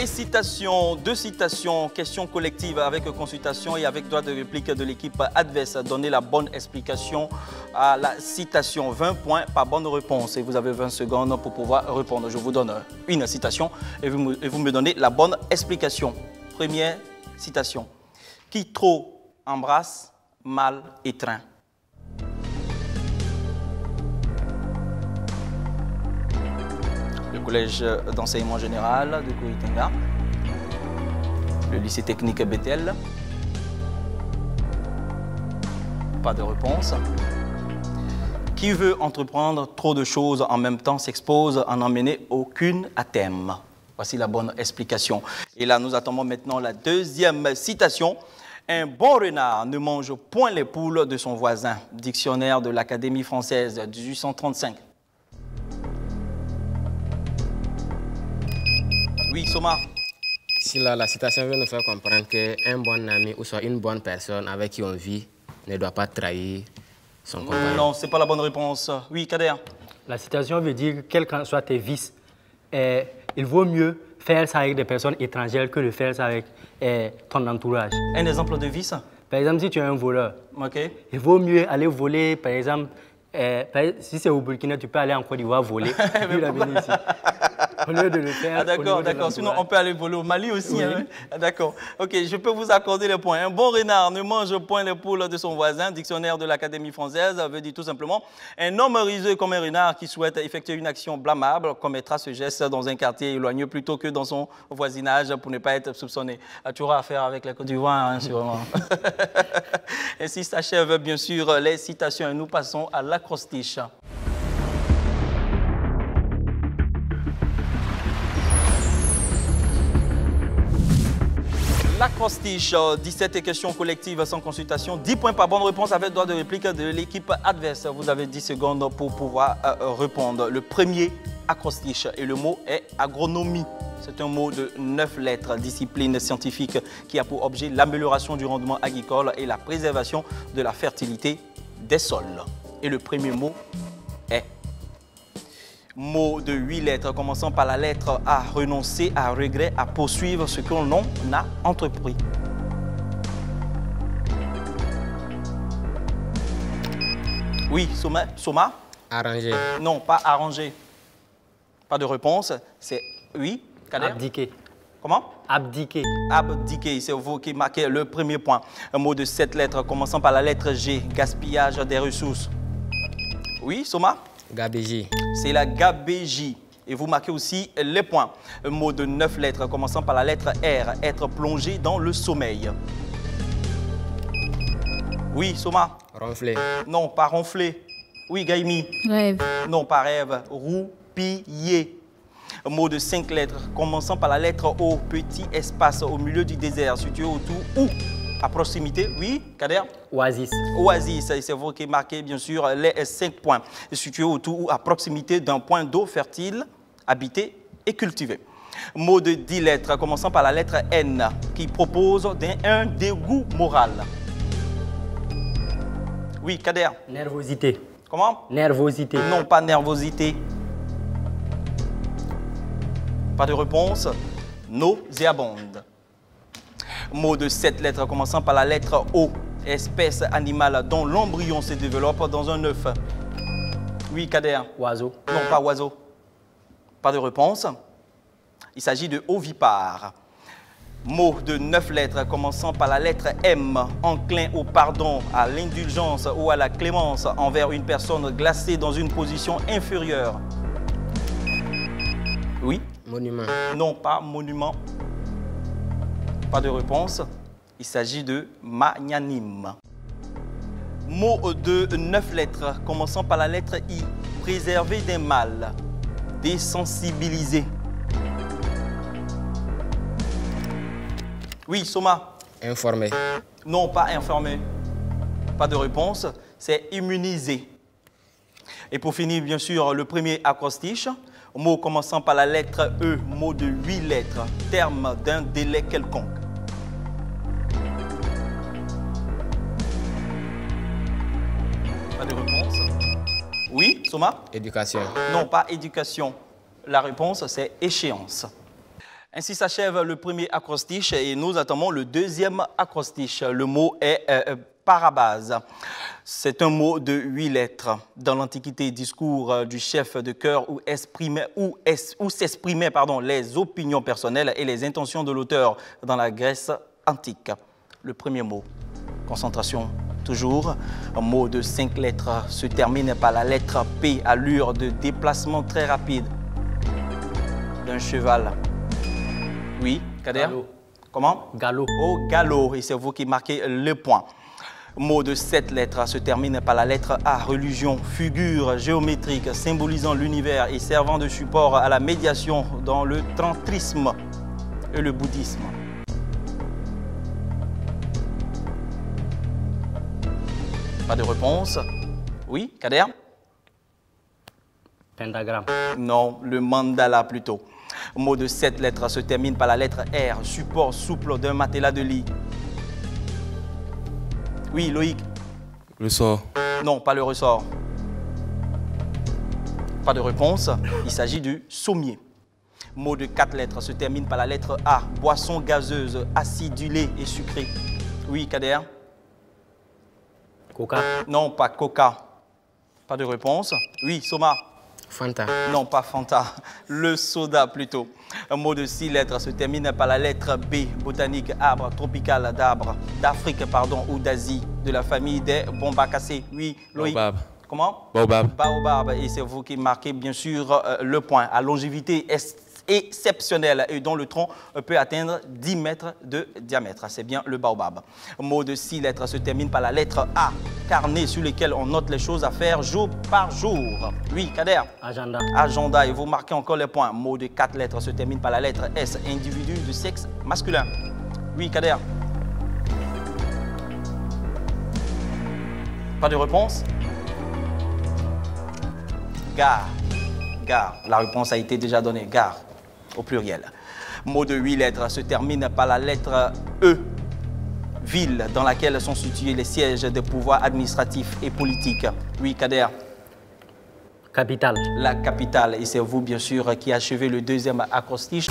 Les citations, deux citations, questions collectives avec consultation et avec droit de réplique de l'équipe adverse. Donnez la bonne explication à la citation. 20 points par bonne réponse et vous avez 20 secondes pour pouvoir répondre. Je vous donne une citation et vous me donnez la bonne explication. Première citation. Qui trop embrasse, mal étreint. Le collège d'enseignement général de Kouritenga, le lycée technique Bethel. Pas de réponse. Qui veut entreprendre trop de choses en même temps s'expose à n'en mener aucune à terme. Voici la bonne explication. Et là, nous attendons maintenant la deuxième citation. Un bon renard ne mange point les poules de son voisin. Dictionnaire de l'Académie française, 1835. Oui, Soma. Si la citation veut nous faire comprendre qu'un bon ami ou soit une bonne personne avec qui on vit ne doit pas trahir son compagnon. Non, ce n'est pas la bonne réponse. Oui, Kader. La citation veut dire, quels que soient tes vices, il vaut mieux faire ça avec des personnes étrangères que de faire ça avec ton entourage. Un exemple de vice? Par exemple, si tu es un voleur, okay. Il vaut mieux aller voler, par exemple, si c'est au Burkina, tu peux aller en Côte d'Ivoire voler, puis la venir ici. Au lieu de le faire. Ah, d'accord, d'accord. Sinon, on peut aller voler au Mali aussi. Oui. Hein? Ah, d'accord. Ok, je peux vous accorder les points. Un bon renard ne mange point les poules de son voisin. Dictionnaire de l'Académie française veut dire tout simplement un homme risé comme un renard qui souhaite effectuer une action blâmable commettra ce geste dans un quartier éloigné plutôt que dans son voisinage pour ne pas être soupçonné. Ah, tu auras affaire avec la Côte d'Ivoire, hein, sûrement. Ainsi s'achèvent bien sûr les citations et nous passons à l'acrostiche. L'acrostiche, 17 questions collectives sans consultation, 10 points par bonne réponse avec droit de réplique de l'équipe adverse. Vous avez 10 secondes pour pouvoir répondre. Le premier acrostiche et le mot est agronomie. C'est un mot de 9 lettres, discipline scientifique qui a pour objet l'amélioration du rendement agricole et la préservation de la fertilité des sols. Et le premier mot est mot de 8 lettres, commençant par la lettre A, renoncer, à regret, à poursuivre ce que l'on a entrepris. Oui, Soma? Arranger. Non, pas arranger. Pas de réponse. C'est oui, Kader? Abdiquer. Comment? Abdiquer. Abdiquer, c'est vous qui marquez le premier point. Un mot de 7 lettres, commençant par la lettre G, gaspillage des ressources. Oui, Soma? Gabégie. C'est la gabégie. Et vous marquez aussi les points. Un mot de 9 lettres, commençant par la lettre R, être plongé dans le sommeil. Oui, Soma? Ronfler. Non, pas ronfler. Oui, Gaïmi? Rêve. Non, pas rêve. Roupiller. Un mot de 5 lettres, commençant par la lettre O, petit espace au milieu du désert, situé autour ou à proximité. Oui, Kader? Oasis. Oasis, c'est vous qui marquez bien sûr les 5 points. Situé autour ou à proximité d'un point d'eau fertile, habité et cultivé. Mot de 10 lettres, commençant par la lettre N, qui propose un dégoût moral. Oui, Kader? Nervosité. Comment? Nervosité. Non, pas nervosité. Pas de réponse. Nauséabonde. Mot de 7 lettres, commençant par la lettre O, espèce animale dont l'embryon se développe dans un œuf. Oui, Kader? Oiseau. Non, pas oiseau. Pas de réponse. Il s'agit de ovipare. Mot de 9 lettres, commençant par la lettre M, enclin au pardon, à l'indulgence ou à la clémence envers une personne glacée dans une position inférieure. Oui? Monument. Non, pas monument. Pas de réponse. Il s'agit de magnanime. Mot de 9 lettres, commençant par la lettre I. Préserver des mal. Désensibiliser. Oui, Soma? Informer. Non, pas informer. Pas de réponse. C'est immuniser. Et pour finir, bien sûr, le premier acrostiche. Mot commençant par la lettre E, mot de 8 lettres, terme d'un délai quelconque. Pas de réponse. Oui, Soma? Éducation. Non, pas éducation. La réponse, c'est échéance. Ainsi s'achève le premier acrostiche et nous attendons le deuxième acrostiche. Le mot est parabase. C'est un mot de 8 lettres. Dans l'Antiquité, discours du chef de chœur où s'exprimaient les opinions personnelles et les intentions de l'auteur dans la Grèce antique. Le premier mot, concentration toujours. Un mot de 5 lettres se termine par la lettre P, allure de déplacement très rapide d'un cheval. Oui, Kader? Galop. Comment? Galop. Au galop, et c'est vous qui marquez le point. Mot de 7 lettres se termine par la lettre A, religion, figure géométrique symbolisant l'univers et servant de support à la médiation dans le tantrisme et le bouddhisme. Pas de réponse? Oui, Kader? Pentagramme. Non, le mandala plutôt. Mot de 7 lettres se termine par la lettre R, support souple d'un matelas de lit. Oui, Loïc? Ressort. Non, pas le ressort. Pas de réponse. Il s'agit du sommier. Mot de 4 lettres se termine par la lettre A, boisson gazeuse, acidulée et sucrée. Oui, Kader? Coca. Non, pas Coca. Pas de réponse. Oui, Soma? Fanta. Non, pas Fanta. Le soda plutôt. Un mot de 6 lettres se termine par la lettre B, botanique, arbre tropical d'arbres, d'Afrique, ou d'Asie, de la famille des bombacacées. Oui, Loïc. Baobab. Comment? Baobab. Baobab. Et c'est vous qui marquez bien sûr le point. À longévité exceptionnelle et dont le tronc peut atteindre 10 mètres de diamètre. C'est bien le baobab. Mot de 6 lettres se termine par la lettre A, carnet sur lequel on note les choses à faire jour par jour. Oui, Kader? Agenda. Agenda, et vous marquez encore les points. Mot de 4 lettres se termine par la lettre S, individu de sexe masculin. Oui, Kader? Pas de réponse? Gare. Gare. La réponse a été déjà donnée. Gare, au pluriel. Mot de 8 lettres se termine par la lettre E. Ville dans laquelle sont situés les sièges des pouvoirs administratifs et politiques. Oui, Kader? Capitale. La capitale. Et c'est vous, bien sûr, qui achevez le deuxième acrostiche.